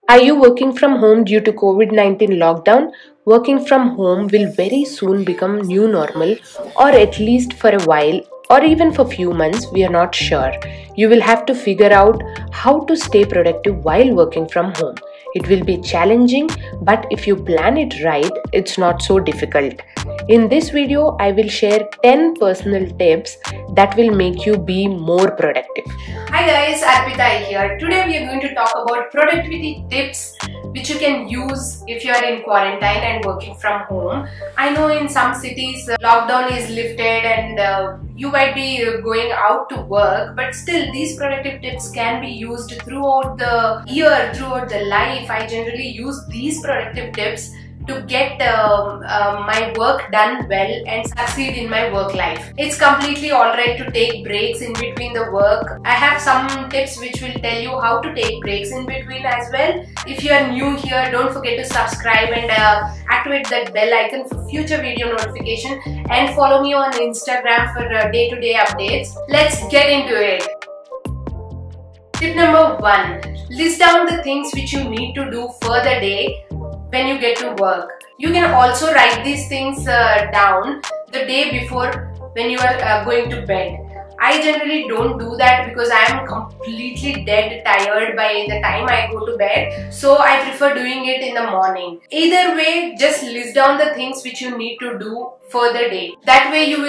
Are you working from home due to COVID-19 lockdown? Working from home will very soon become new normal, or at least for a while, or even for few months, we are not sure. You will have to figure out how to stay productive while working from home. It will be challenging, but if you plan it right, it's not so difficult. In this video, I will share 10 personal tips that will make you be more productive. Hi guys, Arpita here. Today we are going to talk about productivity tips which you can use if you are in quarantine and working from home. I know in some cities lockdown is lifted and you might be going out to work, but still these productive tips can be used throughout the year, throughout the life. I generally use these productive tips to get my work done well and succeed in my work life. It's completely alright to take breaks in between the work. I have some tips which will tell you how to take breaks in between as well. If you are new here, don't forget to subscribe and activate that bell icon for future video notification, and follow me on Instagram for day-to-day updates. Let's get into it. Tip number 1. List down the things which you need to do for the day when you get to work. You can also write these things down the day before when you are going to bed. I generally don't do that because I am completely dead tired by the time I go to bed, so I prefer doing it in the morning. Either way, just list down the things which you need to do for the day. That way you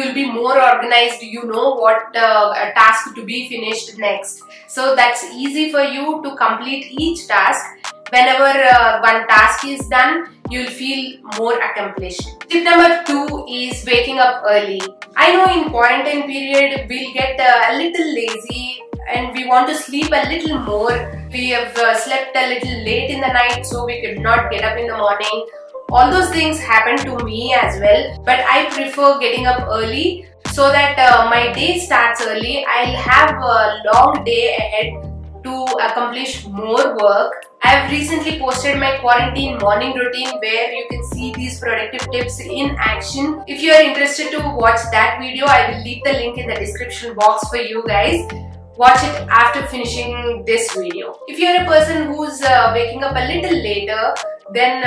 will be more organized. You know what task to be finished next, so that's easy for you to complete each task. Whenever one task is done, you'll feel more accomplished. Tip number 2 is waking up early. I know in quarantine period we'll get a little lazy and we want to sleep a little more. We have slept a little late in the night, so we could not get up in the morning. All those things happen to me as well, but I prefer getting up early so that my day starts early. I'll have a long day ahead to accomplish more work. I have recently posted my quarantine morning routine where you can see these productive tips in action. If you are interested to watch that video, I will leave the link in the description box for you guys. Watch it after finishing this video. If you are a person who's waking up a little later, then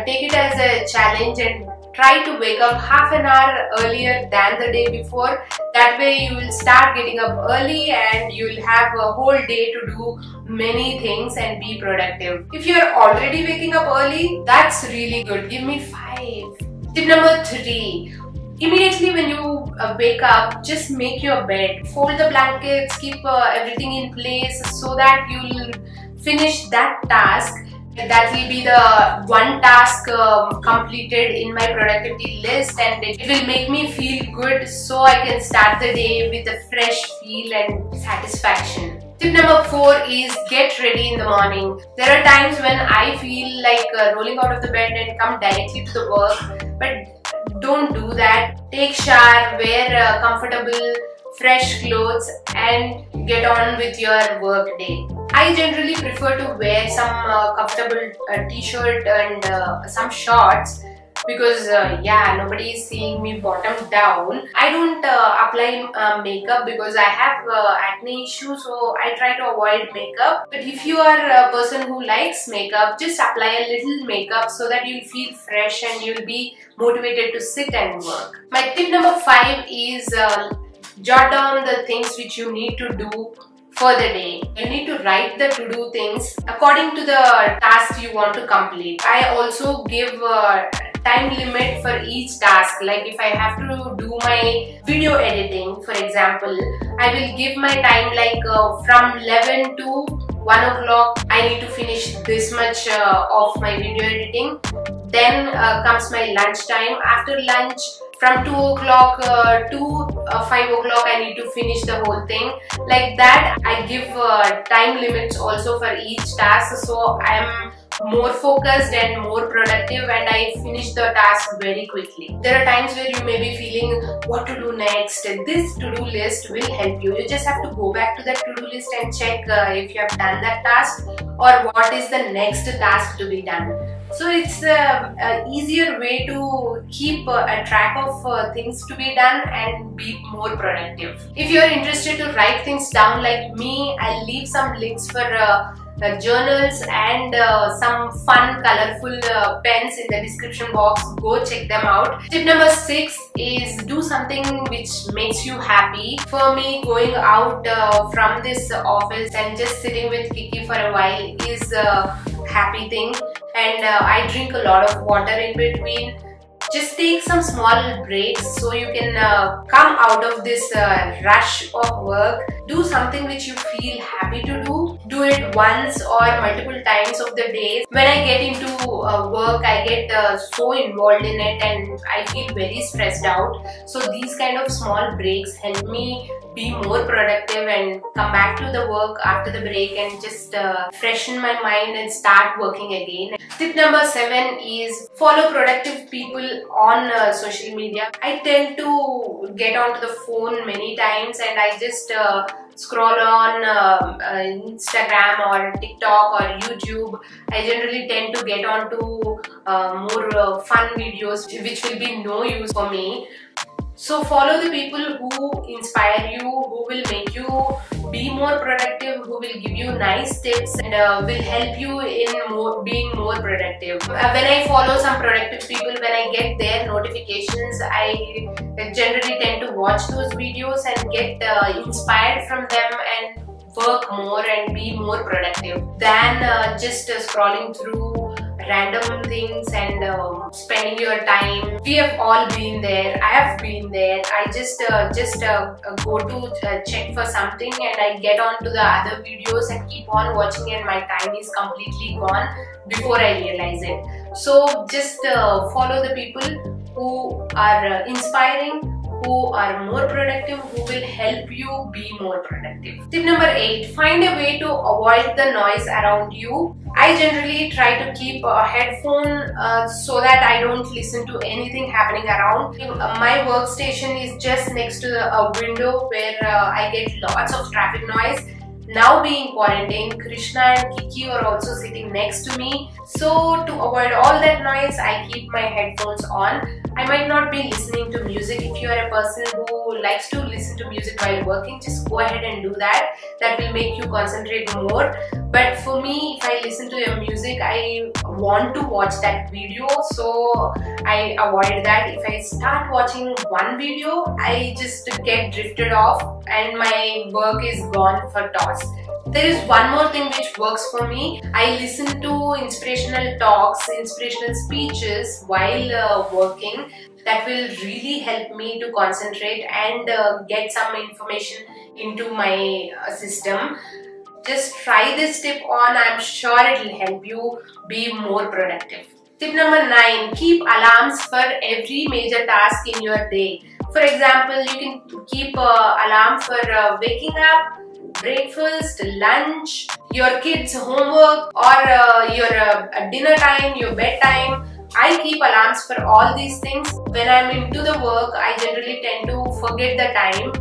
take it as a challenge and try to wake up half an hour earlier than the day before. That way you will start getting up early and you will have a whole day to do many things and be productive. If you are already waking up early, that's really good. Give me 5. Tip number 3. Immediately when you wake up, just make your bed. Fold the blankets, keep everything in place so that you'll finish that task. That will be the one task completed in my productivity list, and it will make me feel good so I can start the day with a fresh feel and satisfaction. Tip number 4 is get ready in the morning. There are times when I feel like rolling out of the bed and come directly to the work, but don't do that. Take shower, wear comfortable fresh clothes and get on with your work day. I generally prefer to wear some comfortable t-shirt and some shorts because nobody is seeing me bottom down. I don't apply makeup because I have acne issues, so I try to avoid makeup. But if you are a person who likes makeup, just apply a little makeup so that you'll feel fresh and you'll be motivated to sit and work. My tip number 5 is jot down the things which you need to do for the day. You need to write the to-do things according to the task you want to complete. I also give a time limit for each task. Like if I have to do my video editing, for example, I will give my time like from 11 to 1 o'clock. I need to finish this much of my video editing. Then comes my lunch time. After lunch, from 2 o'clock to 5 o'clock, I need to finish the whole thing. Like that, I give time limits also for each task, so I am more focused and more productive and I finish the task very quickly. There are times where you may be feeling what to do next. This to-do list will help you. You just have to go back to that to-do list and check if you have done that task or what is the next task to be done. So it's an easier way to keep a track of things to be done and be more productive. If you are interested to write things down like me, I'll leave some links for journals and some fun colorful pens in the description box. Go check them out. Tip number 6 is do something which makes you happy. For me, going out from this office and just sitting with Kiki for a while is a happy thing, and I drink a lot of water in between. Just take some small breaks so you can come out of this rush of work. Do something which you feel happy to do. Do it once or multiple times of the day. When I get into work, I get so involved in it and I feel very stressed out. So these kind of small breaks help me be more productive and come back to the work after the break and just freshen my mind and start working again. Tip number 7 is follow productive people on social media. I tend to get onto the phone many times and I just scroll on Instagram or TikTok or YouTube. I generally tend to get onto more fun videos which will be no use for me. So follow the people who inspire you, who will make you be more productive, who will give you nice tips and will help you in being more productive. When I follow some productive people, when I get their notifications, I generally tend to watch those videos and get inspired from them and work more and be more productive than just scrolling through random things and spending your time. We have all been there. I have been there. I just go to check for something and I get on to the other videos and keep on watching and my time is completely gone before I realize it. So just follow the people who are inspiring, who are more productive, who will help you be more productive. Tip number 8, find a way to avoid the noise around you. I generally try to keep a headphone so that I don't listen to anything happening around. My workstation is just next to a window where I get lots of traffic noise. Now being quarantined, Krishna and Kiki are also sitting next to me. So to avoid all that noise, I keep my headphones on. I might not be listening to music. If you are a person who likes to listen to music while working, just go ahead and do that. That will make you concentrate more. But for me, if I listen to your music, I want to watch that video, so I avoid that. If I start watching one video, I just get drifted off and my work is gone for toss. There is one more thing which works for me. I listen to inspirational talks, inspirational speeches while working. That will really help me to concentrate and get some information into my system. Just try this tip on. I'm sure it will help you be more productive. Tip number 9, keep alarms for every major task in your day. For example, you can keep alarm for waking up, breakfast, lunch, your kids' homework, or your dinner time, your bedtime. I keep alarms for all these things. When I'm into the work, I generally tend to forget the time.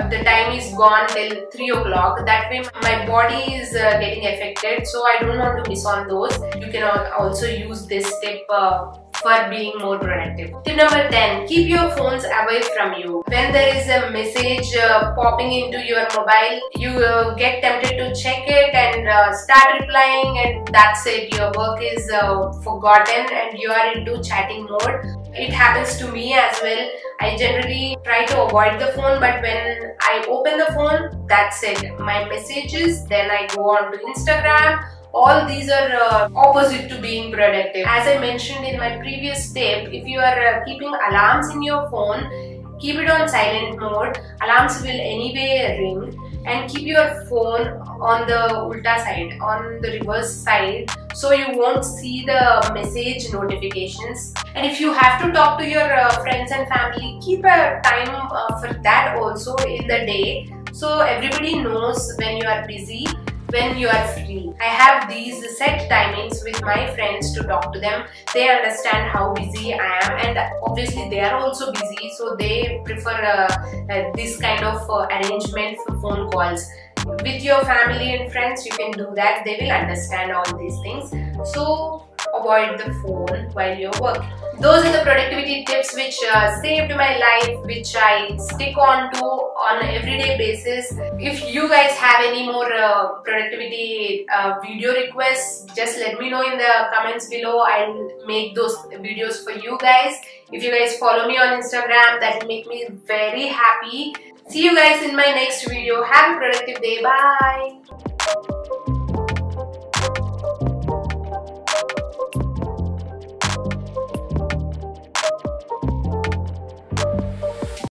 The time is gone till 3 o'clock. That way my body is getting affected, so I don't want to miss on those. You can also use this tip for being more productive. Tip number 10, keep your phones away from you. When there is a message popping into your mobile, you get tempted to check it and start replying, and that's it. Your work is forgotten and you are into chatting mode. It happens to me as well. I generally try to avoid the phone, but when I open the phone, that's it. My messages, then I go on to Instagram. All these are opposite to being productive. As I mentioned in my previous tip, if you are keeping alarms in your phone, keep it on silent mode. Alarms will anyway ring, and keep your phone on the ulta side, on the reverse side, so you won't see the message notifications. And if you have to talk to your friends and family, keep a time for that also in the day, so everybody knows when you are busy, when you are free. I have these set timings with my friends to talk to them. They understand how busy I am, and obviously they are also busy, so they prefer this kind of arrangement for phone calls. With your family and friends, you can do that. They will understand all these things. So avoid the phone while you're working. Those are the productivity tips which saved my life, which I stick on to on an everyday basis. If you guys have any more productivity video requests, just let me know in the comments below. I'll make those videos for you guys. If you guys follow me on Instagram, that will make me very happy. See you guys in my next video. Have a productive day. Bye.